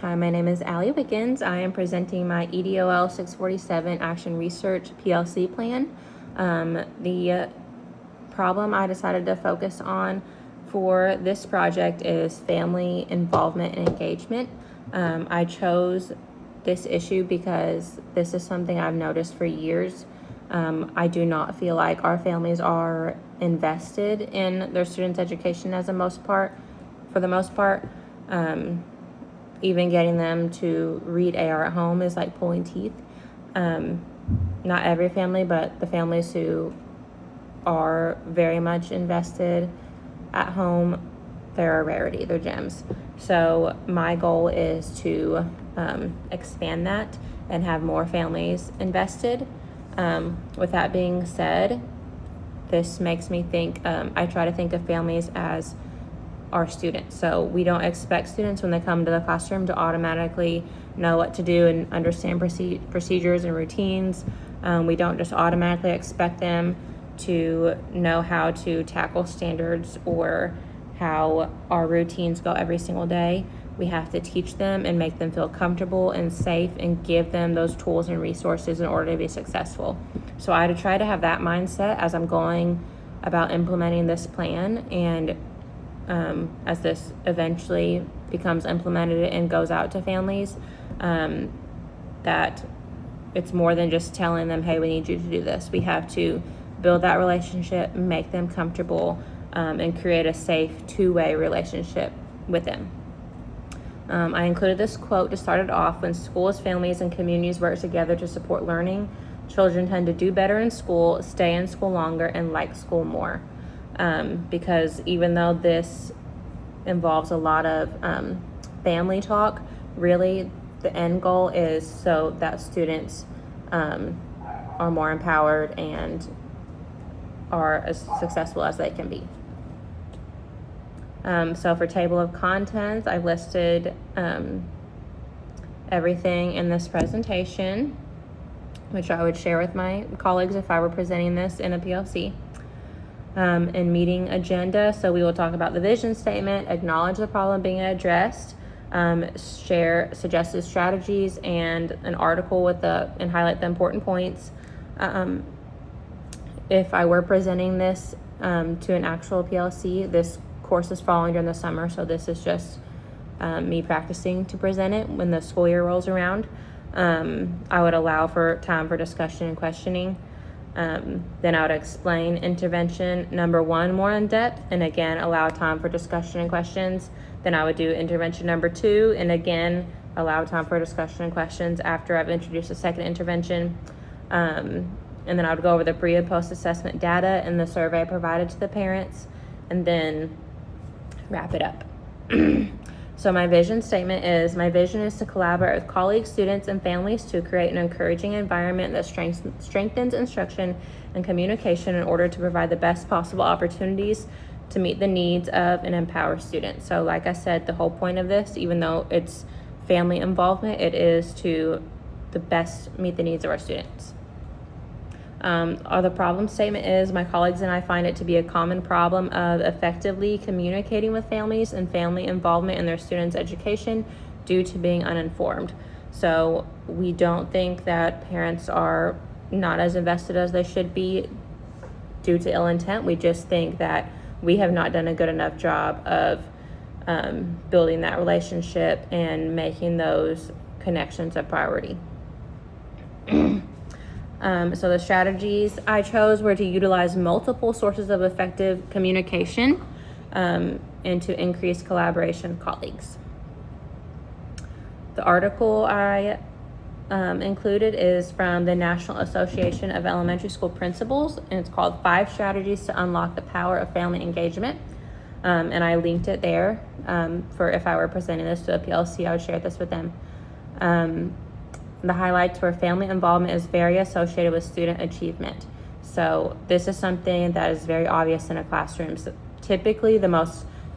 Hi, my name is Allie Wiggins. I am presenting my EDOL 647 Action Research PLC plan. The problem I decided to focus on for this project is family involvement and engagement. I chose this issue because this is something I've noticed for years. I do not feel like our families are invested in their students' education for the most part. Even getting them to read AR at home is like pulling teeth. Not every family, but the families who are very much invested at home, they're a rarity, they're gems. So my goal is to expand that and have more families invested. With that being said, this makes me think, I try to think of families as our students. So we don't expect students when they come to the classroom to automatically know what to do and understand procedures and routines. We don't just automatically expect them to know how to tackle standards or how our routines go every single day. We have to teach them and make them feel comfortable and safe and give them those tools and resources in order to be successful. So I try to have that mindset as I'm going about implementing this plan, and as this eventually becomes implemented and goes out to families, that it's more than just telling them, hey, we need you to do this. We have to build that relationship, make them comfortable, and create a safe two-way relationship with them. I included this quote to start it off: when schools, families, and communities work together to support learning, children tend to do better in school, stay in school longer, and like school more. Because even though this involves a lot of family talk, really the end goal is so that students are more empowered and are as successful as they can be. So for table of contents, I've listed everything in this presentation, which I would share with my colleagues if I were presenting this in a PLC. And meeting agenda, so we will talk about the vision statement, acknowledge the problem being addressed, share suggested strategies, and an article and highlight the important points. If I were presenting this to an actual PLC, this course is falling during the summer, so this is just me practicing to present it when the school year rolls around. I would allow for time for discussion and questioning. Then I would explain intervention number 1 more in depth, and again allow time for discussion and questions. Then I would do intervention number 2, and again allow time for discussion and questions after I've introduced the second intervention. And then I would go over the pre and post assessment data and the survey provided to the parents, and then wrap it up. So my vision statement is: my vision is to collaborate with colleagues, students, and families to create an encouraging environment that strengthens instruction and communication in order to provide the best possible opportunities to meet the needs of and empower students. So like I said, the whole point of this, even though it's family involvement, it is to the best meet the needs of our students. The problem statement is: my colleagues and I find it to be a common problem of effectively communicating with families and family involvement in their students' education due to being uninformed. So we don't think that parents are not as invested as they should be due to ill intent. We just think that we have not done a good enough job of building that relationship and making those connections a priority. So the strategies I chose were to utilize multiple sources of effective communication and to increase collaboration with colleagues. The article I included is from the National Association of Elementary School Principals, and it's called 5 Strategies to Unlock the Power of Family Engagement. And I linked it there for if I were presenting this to a PLC, I would share this with them. The highlights were: family involvement is very associated with student achievement. So this is something that is very obvious in a classroom. So typically the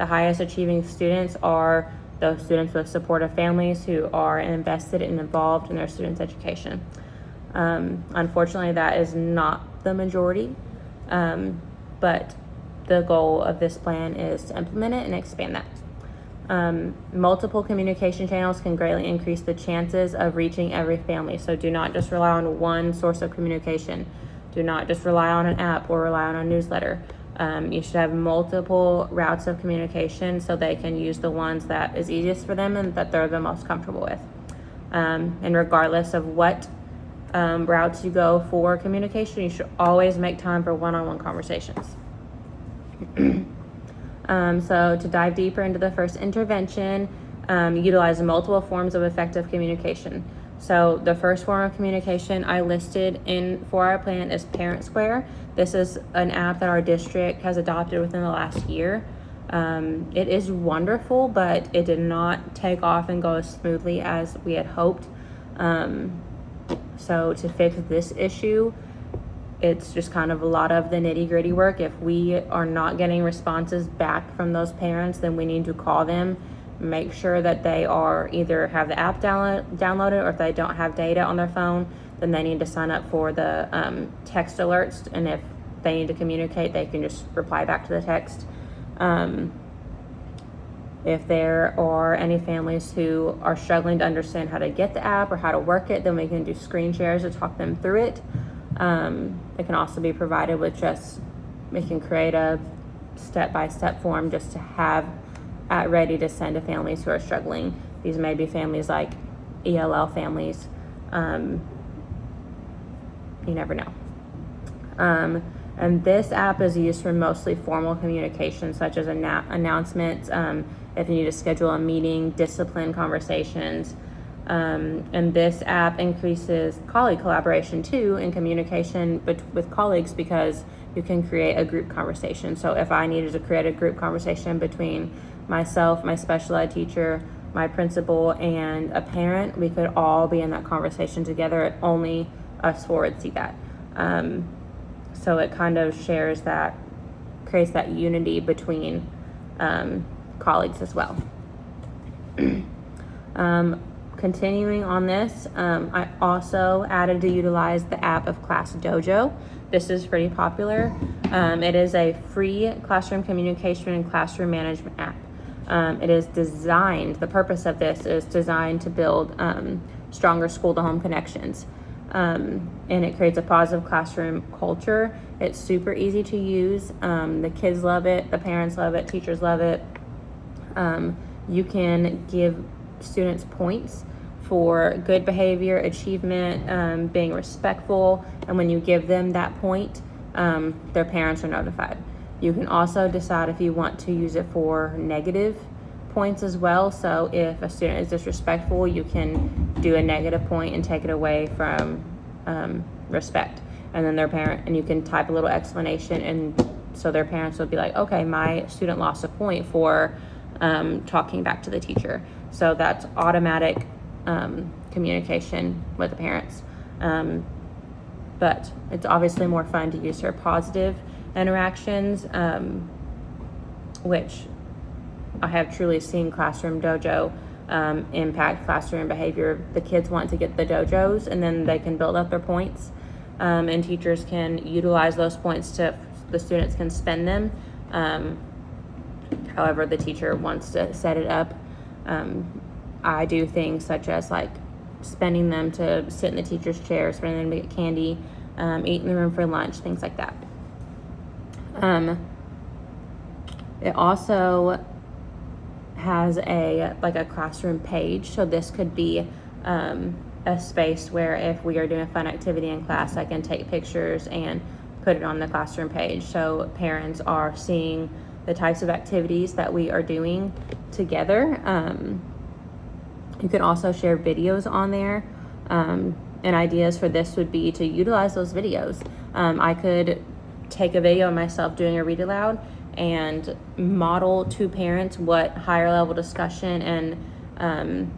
highest achieving students are those students with supportive families who are invested and involved in their students' education. Unfortunately, that is not the majority, but the goal of this plan is to implement it and expand that. Multiple communication channels can greatly increase the chances of reaching every family. So do not just rely on one source of communication. Do not just rely on an app or rely on a newsletter. You should have multiple routes of communication so they can use the ones that is easiest for them and that they're the most comfortable with. And regardless of what routes you go for communication, you should always make time for one-on-one conversations. So to dive deeper into the first intervention, utilize multiple forms of effective communication. So the first form of communication I listed for our plan is Parent Square. This is an app that our district has adopted within the last year. It is wonderful, but it did not take off and go as smoothly as we had hoped. So to fix this issue, it's just kind of a lot of the nitty-gritty work. If we are not getting responses back from those parents, then we need to call them, make sure that they are either have the app downloaded, or if they don't have data on their phone, then they need to sign up for the text alerts. And if they need to communicate, they can just reply back to the text. If there are any families who are struggling to understand how to get the app or how to work it, then we can do screen shares to talk them through it. It can also be provided with we can create a step-by-step form just to have ready to send to families who are struggling. These may be families like ELL families. You never know. And this app is used for mostly formal communication, such as announcements, if you need to schedule a meeting, discipline conversations. And this app increases colleague collaboration too in communication with colleagues, because you can create a group conversation. So if I needed to create a group conversation between myself, my special ed teacher, my principal, and a parent, we could all be in that conversation together. Only us four would see that. So it kind of creates that unity between colleagues as well. Continuing on this, I also added to utilize the app of Class Dojo. This is pretty popular. It is a free classroom communication and classroom management app. The purpose of this is designed to build stronger school-to-home connections. And it creates a positive classroom culture. It's super easy to use. The kids love it, the parents love it, teachers love it. You can give students points for good behavior, achievement, being respectful, and when you give them that point, their parents are notified. You can also decide if you want to use it for negative points as well. So if a student is disrespectful, you can do a negative point and take it away from respect. And then and you can type a little explanation, and so their parents will be like, okay, my student lost a point for talking back to the teacher. So that's automatic communication with the parents. But it's obviously more fun to use for positive interactions, which I have truly seen Classroom Dojo impact classroom behavior. The kids want to get the dojos, and then they can build up their points, and teachers can utilize those points the students can spend them. However the teacher wants to set it up. I do things such as like spending them to sit in the teacher's chair, spending them to get candy, eat in the room for lunch, things like that. It also has a classroom page. So this could be a space where if we are doing a fun activity in class, I can take pictures and put it on the classroom page. So parents are seeing the types of activities that we are doing together. You can also share videos on there. And ideas for this would be to utilize those videos. I could take a video of myself doing a read aloud and model to parents what higher level discussion and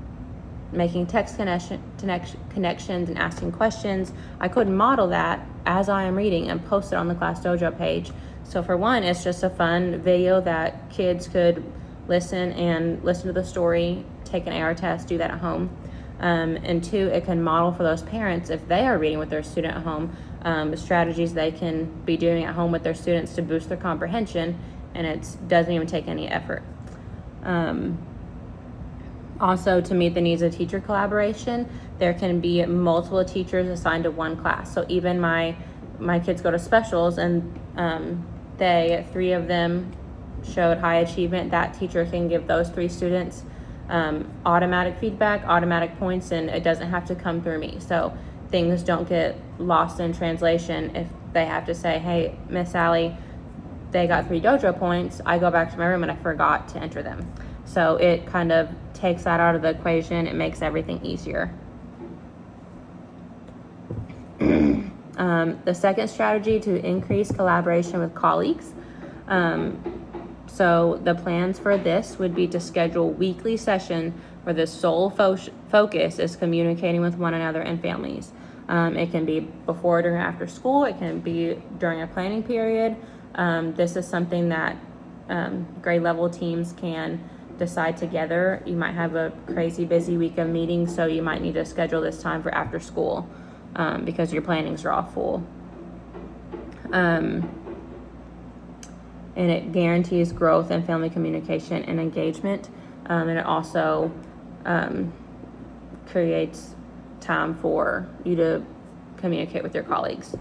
making text connections and asking questions. I could model that as I am reading and post it on the Class Dojo page. So for one, it's just a fun video that kids could listen to the story, take an AR test, do that at home. And two, it can model for those parents, if they are reading with their student at home, the strategies they can be doing at home with their students to boost their comprehension, and it doesn't even take any effort. Also, to meet the needs of teacher collaboration, there can be multiple teachers assigned to one class. So even my kids go to specials, and three of them showed high achievement. That teacher can give those 3 students automatic feedback, automatic points, and it doesn't have to come through me. So things don't get lost in translation. If they have to say, hey, Miss Sally, they got 3 dojo points, I go back to my room and I forgot to enter them. So it kind of takes that out of the equation. It makes everything easier. The second strategy, to increase collaboration with colleagues. So the plans for this would be to schedule weekly session where the sole focus is communicating with one another and families. It can be before, during, after school. It can be during a planning period. This is something that grade level teams can decide together. You might have a crazy busy week of meetings, so you might need to schedule this time for after school because your plannings are all full. And it guarantees growth in family communication and engagement. And it also creates time for you to communicate with your colleagues.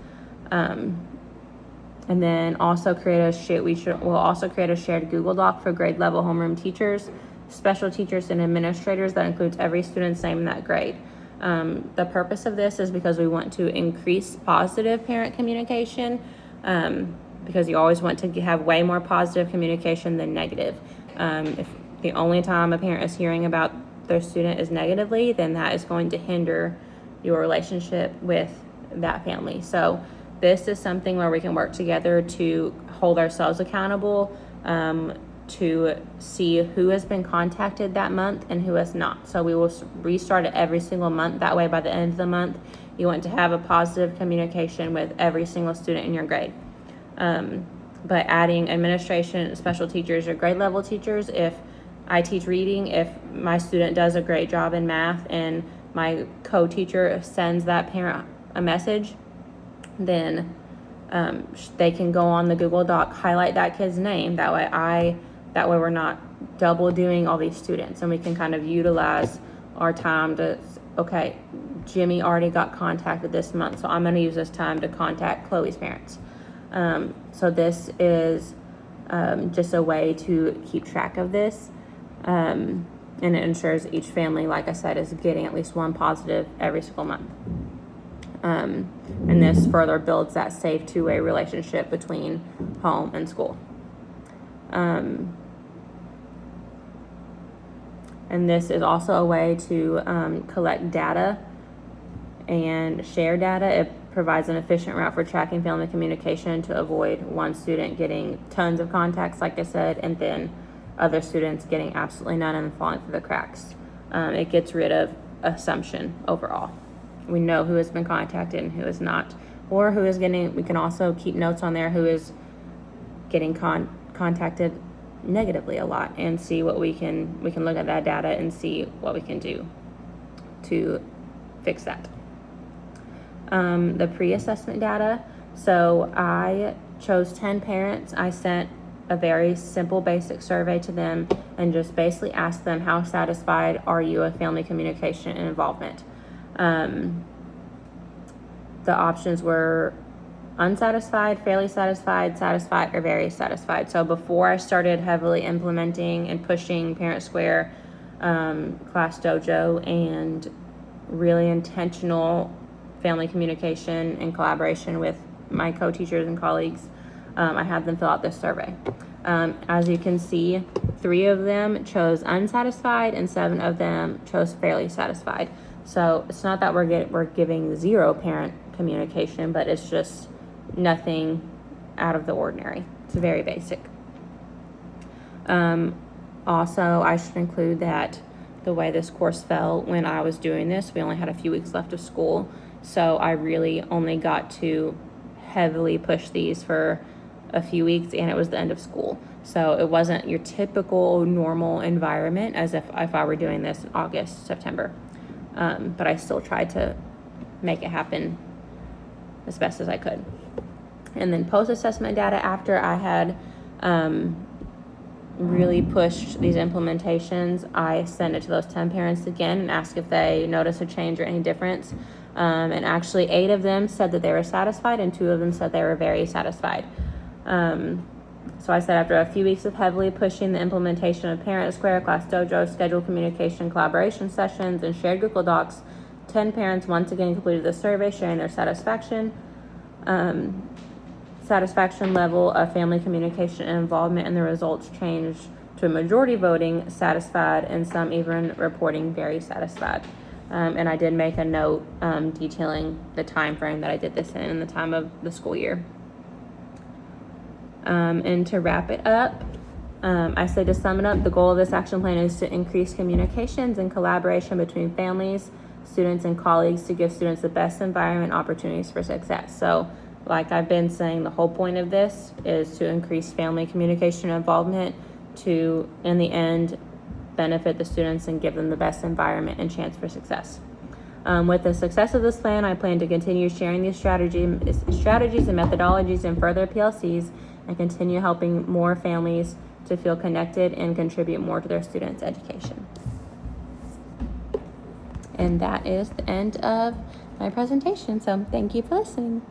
And then also we'll also create a shared Google Doc for grade level homeroom teachers, special teachers, and administrators that includes every student's name in that grade. The purpose of this is because we want to increase positive parent communication, because you always want to have way more positive communication than negative. If the only time a parent is hearing about their student is negatively, then that is going to hinder your relationship with that family. So this is something where we can work together to hold ourselves accountable, to see who has been contacted that month and who has not. So we will restart it every single month. That way, by the end of the month, you want to have a positive communication with every single student in your grade. But adding administration, special teachers, or grade level teachers, if I teach reading, if my student does a great job in math and my co-teacher sends that parent a message, then they can go on the Google Doc, highlight that kid's name. That way we're not double doing all these students, and we can kind of utilize our time to, okay, Jimmy already got contacted this month, so I'm going to use this time to contact Chloe's parents. So this is just a way to keep track of this, and it ensures each family, like I said, is getting at least one positive every single month. And this further builds that safe two-way relationship between home and school. And this is also a way to collect data and share data. It provides an efficient route for tracking family communication to avoid one student getting tons of contacts, like I said, and then other students getting absolutely none and falling through the cracks. It gets rid of assumption overall. We know who has been contacted and who is not, or who is getting. We can also keep notes on there who is getting contacted negatively a lot, and see what we can look at that data and see what we can do to fix that. The pre-assessment data. So I chose 10 parents. I sent a very simple basic survey to them and just basically asked them, how satisfied are you with family communication and involvement? The options were unsatisfied, fairly satisfied, satisfied, or very satisfied. So before I started heavily implementing and pushing Parent Square, Class Dojo, and really intentional family communication and collaboration with my co-teachers and colleagues, I had them fill out this survey. As you can see, 3 of them chose unsatisfied and 7 of them chose fairly satisfied. So it's not that we're giving zero parent communication, but it's just nothing out of the ordinary. It's very basic. Also, I should include that the way this course fell when I was doing this, we only had a few weeks left of school, so I really only got to heavily push these for a few weeks, and it was the end of school. So it wasn't your typical normal environment as if I were doing this in August, September. But I still tried to make it happen as best as I could. And then post-assessment data, after I had really pushed these implementations, I sent it to those 10 parents again and asked if they noticed a change or any difference. And actually 8 of them said that they were satisfied, and 2 of them said they were very satisfied. So I said, after a few weeks of heavily pushing the implementation of Parent Square, Class Dojo, scheduled communication, collaboration sessions, and shared Google Docs, 10 parents once again completed the survey sharing their satisfaction level of family communication and involvement, and the results changed to a majority voting satisfied, and some even reporting very satisfied. And I did make a note detailing the time frame that I did this in and the time of the school year. And to wrap it up, I say, to sum it up, the goal of this action plan is to increase communications and collaboration between families, students, and colleagues to give students the best environment opportunities for success. So, like I've been saying, the whole point of this is to increase family communication and involvement to, in the end, benefit the students and give them the best environment and chance for success. With the success of this plan, I plan to continue sharing these strategies and methodologies in further PLCs, and continue helping more families to feel connected and contribute more to their students' education. And that is the end of my presentation. So thank you for listening.